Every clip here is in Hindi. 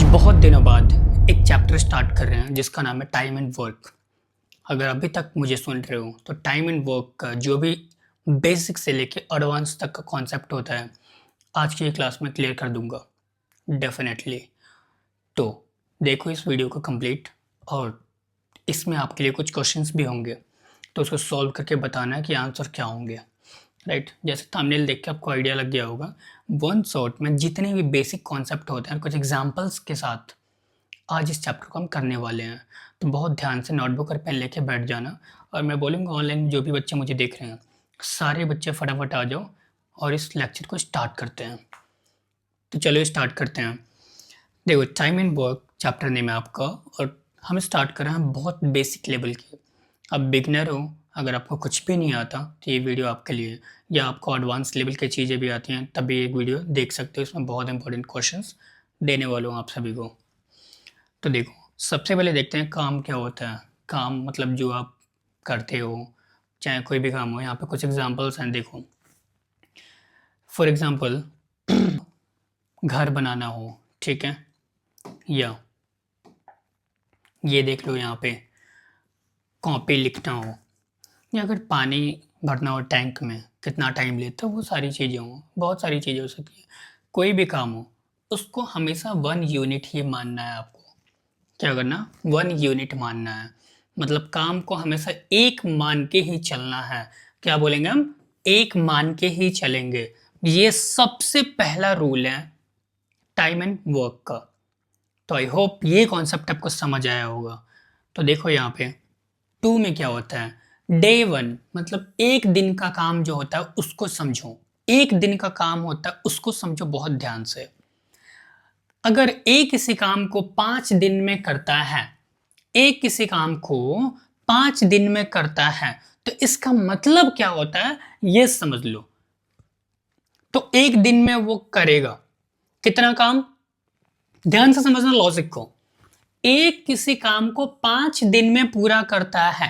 बहुत दिनों बाद एक चैप्टर स्टार्ट कर रहे हैं जिसका नाम है टाइम एंड वर्क। अगर अभी तक मुझे सुन रहे हो तो टाइम एंड वर्क का जो भी बेसिक से लेके एडवांस तक का कॉन्सेप्ट होता है आज की क्लास में क्लियर कर दूंगा डेफिनेटली। तो देखो इस वीडियो को कंप्लीट, और इसमें आपके लिए कुछ क्वेश्चंस भी होंगे तो उसको सॉल्व करके बताना है कि आंसर क्या होंगे। राइट, जैसे थंबनेल देख के आपको आइडिया लग गया होगा, वन शॉट में जितने भी बेसिक कॉन्सेप्ट होते हैं कुछ एग्जांपल्स के साथ आज इस चैप्टर को हम करने वाले हैं। तो बहुत ध्यान से नोटबुक और पेन लेके बैठ जाना, और मैं बोलूँगा ऑनलाइन जो भी बच्चे मुझे देख रहे हैं सारे बच्चे फटाफट आ जाओ और इस लेक्चर को स्टार्ट करते हैं। तो चलो स्टार्ट करते हैं। देखो time and work chapter name है आपका, और हम स्टार्ट कर रहे हैं बहुत बेसिक लेवल की। अब बिगनर हो, अगर आपको कुछ भी नहीं आता तो ये वीडियो आपके लिए, या आपको एडवांस लेवल की चीज़ें भी आती हैं तब भी एक वीडियो देख सकते हो। इसमें बहुत इंपॉर्टेंट क्वेश्चंस देने वाला हूँ आप सभी को। तो देखो सबसे पहले देखते हैं काम क्या होता है। काम मतलब जो आप करते हो, चाहे कोई भी काम हो। यहाँ पे कुछ एग्जांपल्स हैं, देखो फॉर एग्जांपल घर बनाना हो, ठीक है, या ये देख लो यहाँ पे कॉपी लिखना हो, या अगर पानी भरना हो टैंक में कितना टाइम लेता है, वो सारी चीज़ें हों, बहुत सारी चीज़ें हो सकती हैं। कोई भी काम हो उसको हमेशा 1 यूनिट ही मानना है आपको। क्या करना, 1 यूनिट मानना है, मतलब काम को हमेशा एक मान के ही चलना है। क्या बोलेंगे हम, एक मान के ही चलेंगे। ये सबसे पहला रूल है टाइम एंड वर्क का। तो आई होप ये कॉन्सेप्ट आपको समझ आया होगा। तो देखो यहाँ पे 2 में क्या होता है, डे 1 मतलब एक दिन का काम जो होता है उसको समझो। एक दिन का काम होता है उसको समझो बहुत ध्यान से। अगर एक किसी काम को 5 दिन में करता है, एक किसी काम को 5 दिन में करता है, तो इसका मतलब क्या होता है ये समझ लो। तो एक दिन में वो करेगा कितना काम, ध्यान से समझना लॉजिक को। एक किसी काम को 5 दिन में पूरा करता है,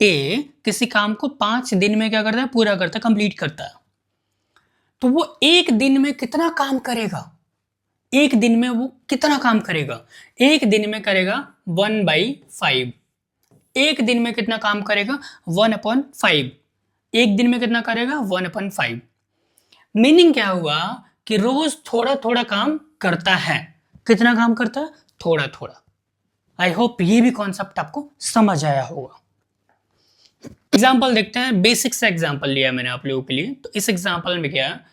ए किसी काम को 5 दिन में क्या करता है, पूरा करता है, कंप्लीट करता है। तो वो एक दिन में कितना काम करेगा, एक दिन में वो कितना काम करेगा, एक दिन में करेगा 1/5। एक दिन में कितना काम करेगा, 1/5। एक दिन में कितना करेगा, 1/5। मीनिंग क्या हुआ कि रोज थोड़ा थोड़ा काम करता है। कितना काम करता है, थोड़ा थोड़ा। आई होप ये भी कॉन्सेप्ट आपको समझ आया होगा। एग्जाम्पल देखते हैं, बेसिक सा एग्जाम्पल लिया मैंने आप लोगों के लिए। तो इस एग्जाम्पल में क्या है,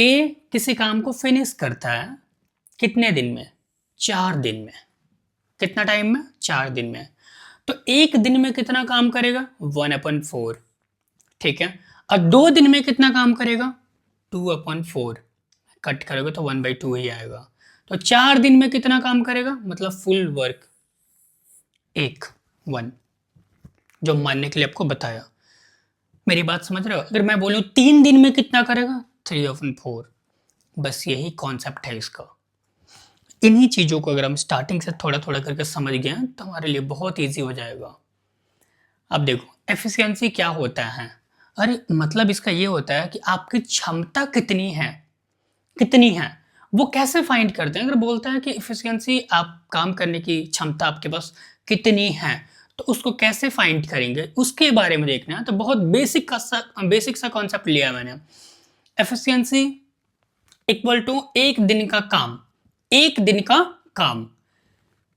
ए किसी काम को फिनिश करता है कितने दिन में, 4 दिन में। कितना टाइम में, 4 दिन में। तो एक दिन में कितना काम करेगा, 1/4, ठीक है। और 2 दिन में कितना काम करेगा, 2/4। कट करोगे तो 1/2 ही आएगा। तो 4 दिन में कितना काम करेगा, मतलब फुल वर्क 1 जो मानने के लिए आपको बताया। मेरी बात समझ रहे हो। अगर मैं बोलूं 3 दिन में कितना करेगा, 3/4। बस यही कॉन्सेप्ट है इसका। इन्हीं चीज़ों को अगर हम स्टार्टिंग से थोड़ा थोड़ा करके समझ गए तो हमारे लिए बहुत ईजी हो जाएगा। अब देखो एफिशिएंसी क्या होता है। अरे मतलब इसका ये होता है कि आपकी क्षमता कितनी है, कितनी है वो कैसे फाइंड करते हैं। अगर बोलता है कि एफिशिएंसी, आप काम करने की क्षमता आपके पास कितनी है, तो उसको कैसे फाइंड करेंगे उसके बारे में देखना है। तो बहुत बेसिक सा कॉन्सेप्ट लिया मैंने। एफिशिएंसी इक्वल टू एक दिन का काम, एक दिन का काम।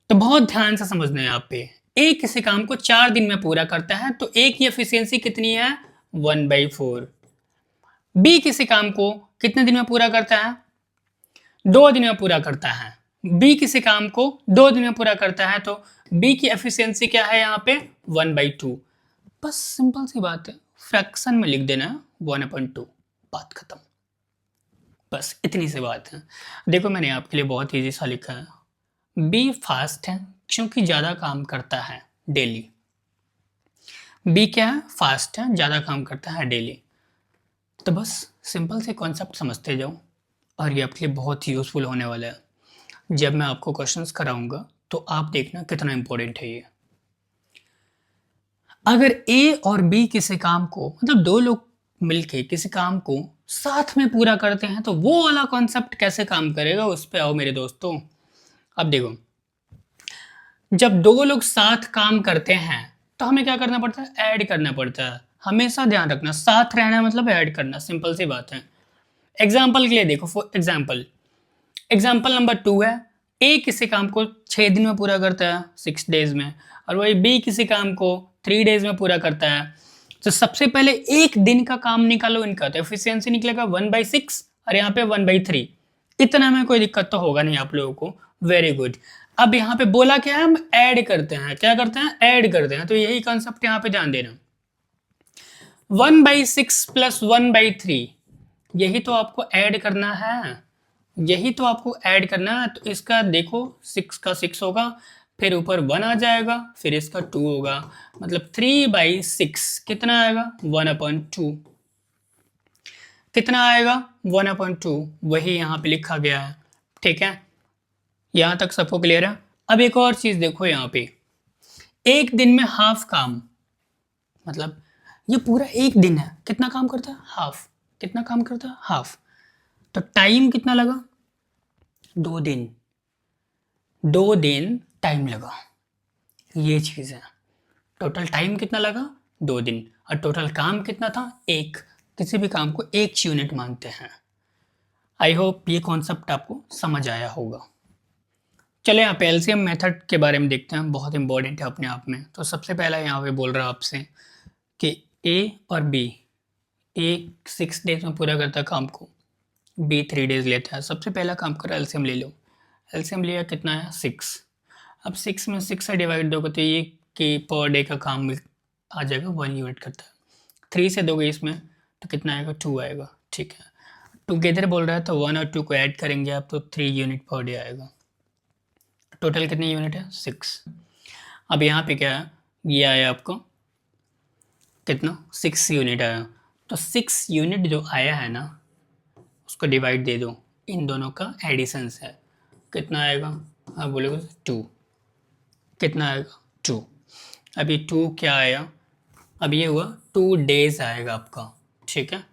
तो बहुत ध्यान से समझना है यहाँ पे। एक किसी काम को 4 दिन में पूरा करता है तो एक की एफिशिएंसी कितनी है, 1/4। बी किसी काम को कितने दिन में पूरा करता है, 2 दिन में पूरा करता है। बी किसी काम को 2 दिन में पूरा करता है तो बी की एफिशिएंसी क्या है यहाँ पे, 1/2। बस सिंपल सी बात है, फ्रैक्शन में लिख देना है 1/2, बात खत्म। बस इतनी सी बात है। देखो मैंने आपके लिए बहुत ईजी सा लिखा है, बी फास्ट है क्योंकि ज़्यादा काम करता है डेली। बी क्या है, फास्ट है, ज़्यादा काम करता है डेली। तो बस सिंपल से कॉन्सेप्ट समझते जाओ और ये आपके लिए बहुत ही यूज़फुल होने वाला है। जब मैं आपको क्वेश्चंस कराऊंगा तो आप देखना कितना इंपॉर्टेंट है ये। अगर ए और बी किसी काम को, मतलब 2 लोग मिलके किसी काम को साथ में पूरा करते हैं, तो वो वाला कॉन्सेप्ट कैसे काम करेगा उस पे आओ मेरे दोस्तों। अब देखो, जब दो लोग साथ काम करते हैं तो हमें क्या करना पड़ता है, ऐड करना पड़ता है। हमेशा ध्यान रखना, साथ रहना मतलब ऐड करना, सिंपल सी बात है। एग्जाम्पल के लिए देखो, फॉर एग्जाम्पल नंबर 2 है, ए किसी काम को 6 दिन में पूरा करता है, 6 डेज में, और वही बी किसी काम को 3 डेज में पूरा करता है। तो सबसे पहले एक दिन का काम निकालो इनका, तो एफिशिएंसी निकलेगा 1/6 और यहाँ पे 1/3। इतना में कोई दिक्कत तो होगा नहीं आप लोगों को, वेरी गुड। अब यहाँ पे बोला क्या है, हम ऐड करते हैं, क्या करते हैं, ऐड करते हैं, तो यही कॉन्सेप्ट यहाँ पे ध्यान देना। 1/6 प्लस 1/3, यही तो आपको ऐड करना है, यही तो आपको ऐड करना है। तो इसका देखो 6 का 6 होगा, फिर ऊपर 1 आ जाएगा, फिर इसका 2 होगा, मतलब 3/6 कितना आएगा, 1/2। कितना आएगा, 1/2, वही यहाँ पे लिखा गया है। ठीक है, यहाँ तक सबको क्लियर है। अब एक और चीज देखो, यहाँ पे एक दिन में हाफ काम, मतलब ये पूरा एक दिन है, कितना काम करता है, हाफ। कितना काम करता है, हाफ। तो टाइम कितना लगा, 2 दिन, 2 दिन टाइम लगा, ये चीज है। टोटल टाइम कितना लगा, 2 दिन, और टोटल काम कितना था, एक। किसी भी काम को 1 यूनिट मानते हैं। आई होप ये कॉन्सेप्ट आपको समझ आया होगा। चले यहाँ पे एलसीएम मेथड के बारे में देखते हैं, बहुत इंपॉर्टेंट है अपने आप में। तो सबसे पहला यहाँ पे बोल रहा आपसे कि ए और बी, ए 6 डेज में पूरा करता है काम को, बी 3 डेज लेता है। सबसे पहला काम करो, एलसीएम ले लो। एलसीएम लिया कितना है, 6। अब 6 में 6 से डिवाइड दोगे तो ये कि पर डे का काम आ जाएगा, 1 यूनिट करता है। 3 से दोगे इसमें तो कितना आएगा, 2 आएगा। ठीक है, टुगेदर बोल रहा है तो 1 और 2 को ऐड करेंगे आप तो 3 यूनिट पर डे आएगा। टोटल कितनी यूनिट है, 6। अब यहाँ पे क्या है, ये आया आपको कितना, 6 यूनिट आया। तो 6 यूनिट जो आया है ना, उसको डिवाइड दे दो, इन दोनों का एडिशन है, कितना आएगा, आप बोलोगे 2। कितना आएगा, 2। अभी 2 क्या आया, अब ये हुआ 2 डेज आएगा आपका। ठीक है,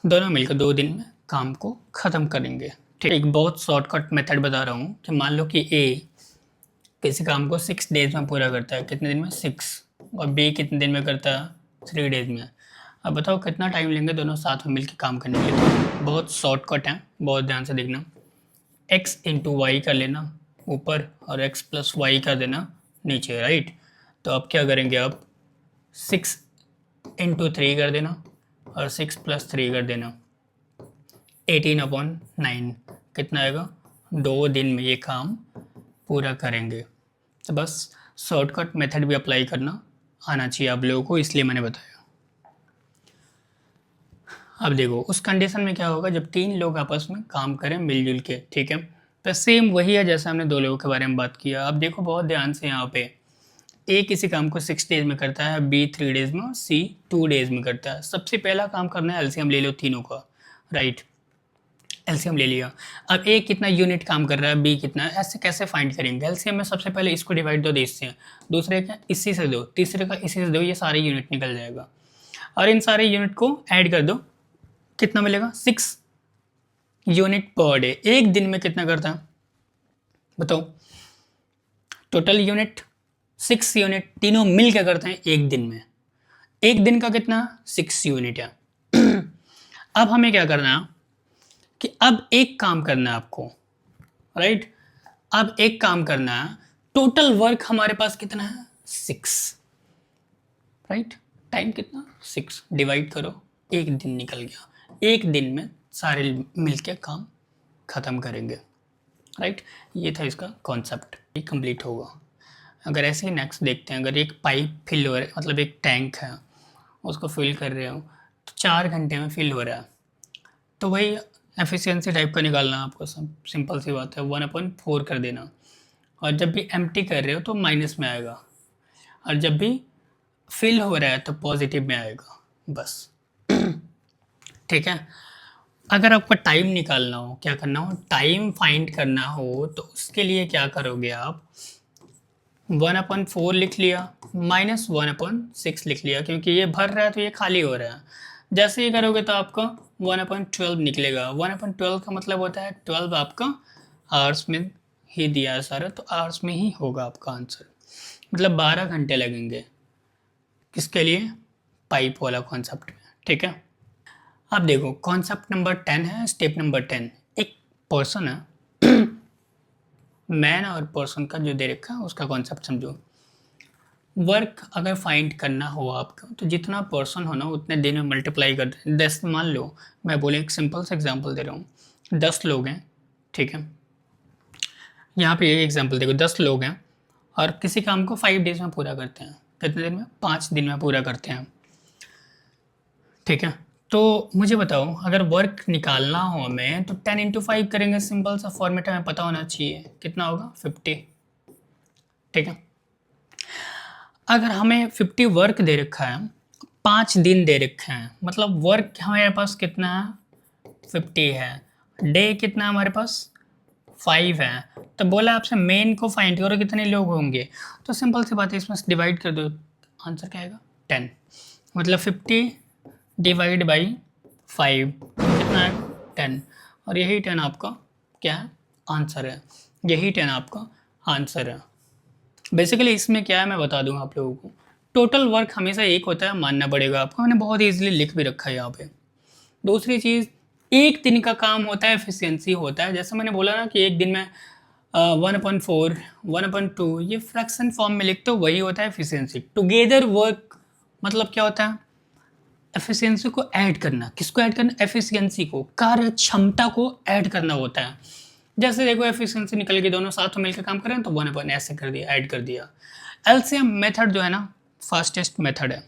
दोनों मिलकर 2 दिन में काम को ख़त्म करेंगे। ठीक, एक बहुत शॉर्टकट मेथड बता रहा हूँ कि मान लो कि ए किसी काम को 6 डेज में पूरा करता है, कितने दिन में, 6, और बी कितने दिन में करता है, 3 डेज में। अब बताओ कितना टाइम लेंगे दोनों साथ में मिलकर काम करने के लिए। तो बहुत शॉर्टकट है, बहुत ध्यान से देखना। x इंटू वाई कर लेना ऊपर और x प्लस वाई कर देना नीचे, राइट। तो अब क्या करेंगे, आप 6 इंटू 3 कर देना और 6 प्लस 3 कर देना, 18/9। कितना आएगा, 2 दिन में ये काम पूरा करेंगे। तो बस शॉर्टकट मेथड भी अप्लाई करना आना चाहिए आप लोगों को, इसलिए मैंने बताया। अब देखो उस कंडीशन में क्या होगा, जब 3 लोग आपस में काम करें मिलजुल के। ठीक है, तो सेम वही है जैसे हमने 2 लोगों के बारे में बात किया। अब देखो बहुत ध्यान से, यहाँ पे ए किसी काम को 6 डेज में करता है, बी 3 डेज में, सी 2 डेज में करता है। सबसे पहला काम करना है, एलसीएम ले लो तीनों का, राइट। एलसीएम ले लिया। अब ए कितना यूनिट काम कर रहा है, बी कितना है, ऐसे कैसे फाइंड करेंगे। एलसीएम में सबसे पहले इसको डिवाइड दो इससे, दूसरे का इसी से दो, तीसरे का इसी से दो, ये सारे यूनिट निकल जाएगा। और इन सारे यूनिट को ऐड कर दो, कितना मिलेगा, 6 यूनिट पर डे। एक दिन में कितना करता है बताओ, टोटल यूनिट 6 यूनिट, तीनों मिल के करते हैं एक दिन में। एक दिन का कितना, 6 यूनिट है। अब हमें क्या करना है कि अब एक काम करना है आपको, राइट। अब एक काम करना है, टोटल वर्क हमारे पास कितना है, 6, राइट। टाइम कितना, 6, डिवाइड करो, एक दिन निकल गया। एक दिन में सारे मिलके काम ख़त्म करेंगे, राइट। ये था इसका कॉन्सेप्ट, ये कंप्लीट होगा। अगर ऐसे ही नेक्स्ट देखते हैं, अगर एक पाइप फिल हो रहा है, मतलब एक टैंक है, उसको फिल कर रहे हो तो 4 घंटे में फिल हो रहा है, तो वही एफिशिएंसी टाइप का निकालना है आपको। सिंपल सी बात है, 1/4 कर देना। और जब भी एम्प्टी कर रहे हो तो माइनस में आएगा, और जब भी फिल हो रहा है तो पॉजिटिव में आएगा, बस। ठीक है, अगर आपको टाइम निकालना हो, क्या करना हो, टाइम फाइंड करना हो, तो उसके लिए क्या करोगे आप, 1/4 लिख लिया, -1/6 लिख लिया, क्योंकि ये भर रहा है तो ये खाली हो रहा है। जैसे ही करोगे तो आपका 1/12 निकलेगा। 1/12 का मतलब होता है 12 आपका आवर्स में ही दिया है सारा, तो आवर्स में ही होगा आपका आंसर। मतलब 12 घंटे लगेंगे किसके लिए, पाइप वाला कॉन्सेप्ट में, ठीक है। अब देखो कॉन्सेप्ट नंबर 10 है, स्टेप नंबर 10। एक पर्सन है, मैन और पर्सन का जो दे रखा है उसका कॉन्सेप्ट समझो। वर्क अगर फाइंड करना हो आपको तो जितना पर्सन हो ना उतने दिन में मल्टीप्लाई कर दें। 10 मान लो, मैं बोले एक सिंपल सा एग्जांपल दे रहा हूँ, 10 लोग हैं, ठीक है। यहाँ पे ये एग्जांपल देखो, 10 लोग हैं और किसी काम को 5 डेज में पूरा करते हैं। कितने दिन में, 5 दिन में पूरा करते हैं, ठीक है। तो मुझे बताओ अगर वर्क निकालना हो हमें तो 10 × 5 करेंगे, सिंपल सा फॉर्मेट हमें पता होना चाहिए, कितना होगा 50, ठीक है। अगर हमें 50 वर्क दे रखा है, 5 दिन दे रखे हैं, मतलब वर्क हमारे पास कितना है 50 है, डे कितना है हमारे पास 5 है, तो बोला आपसे मेन को फाइंड करो कितने लोग होंगे, तो सिंपल सी बात है इसमें डिवाइड कर दो, आंसर क्या आएगा 10। मतलब 50 डिवाइड बाई 5 कितना है 10, और यही 10 आपका क्या है आंसर है, यही 10 आपका आंसर है। बेसिकली इसमें क्या है मैं बता दूंगा आप लोगों को, टोटल वर्क हमेशा एक होता है, मानना पड़ेगा आपको, मैंने बहुत ईजिली लिख भी रखा है यहाँ पे। दूसरी चीज़, एक दिन का काम होता है एफिशिएंसी होता है, जैसे मैंने बोला ना कि एक दिन में 1/4 1/2 ये फ्रैक्शन फॉर्म में लिखते हो, वही होता है एफिशिएंसी। टुगेदर वर्क मतलब क्या होता है, एफिशिएंसी को ऐड करना, किसको ऐड करना, एफिशिएंसी को, कार्य क्षमता को ऐड करना होता है। जैसे देखो एफिशिएंसी निकल के दोनों साथ में मिलकर काम करें तो 1/, ऐसे कर दिया, ऐड कर दिया। एलसीएम मेथड जो है ना फास्टेस्ट मेथड है।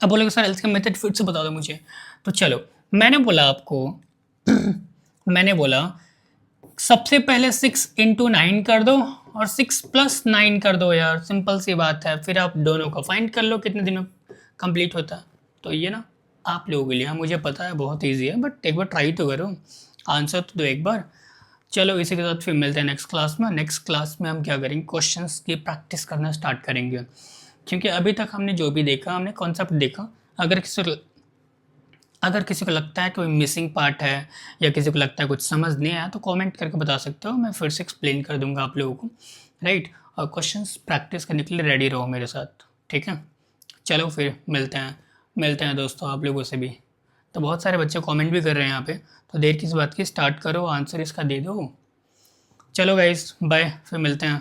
अब बोलोगे सर एलसीएम मेथड फिर से बता दो मुझे, तो चलो मैंने बोला आपको मैंने बोला सबसे पहले 6 × 9 कर दो और 6 + 9 कर दो यार, सिंपल सी बात है, फिर आप दोनों को फाइंड कर लो कितने दिनों कंप्लीट होता है। तो ये ना आप लोगों के लिए, मुझे पता है बहुत ईजी है, बट एक बार ट्राई तो करो, आंसर तो दो एक बार। चलो इसी के साथ फिर मिलते हैं नेक्स्ट क्लास में। नेक्स्ट क्लास में हम क्या करेंगे, क्वेश्चंस की प्रैक्टिस करना स्टार्ट करेंगे, क्योंकि अभी तक हमने जो भी देखा, हमने कॉन्सेप्ट देखा। अगर किसी को लगता है कोई मिसिंग पार्ट है या किसी को लगता है कुछ समझ नहीं आया तो कमेंट करके बता सकते हो, मैं फिर से एक्सप्लेन कर दूंगा आप लोगों को, राइट। और क्वेश्चंस प्रैक्टिस करने के लिए रेडी रहो मेरे साथ, ठीक है। चलो फिर मिलते हैं दोस्तों आप लोगों से भी। तो बहुत सारे बच्चे कमेंट भी कर रहे हैं यहाँ पे, तो देर किस बात की, स्टार्ट करो, आंसर इसका दे दो। चलो गाइस बाय, फिर मिलते हैं।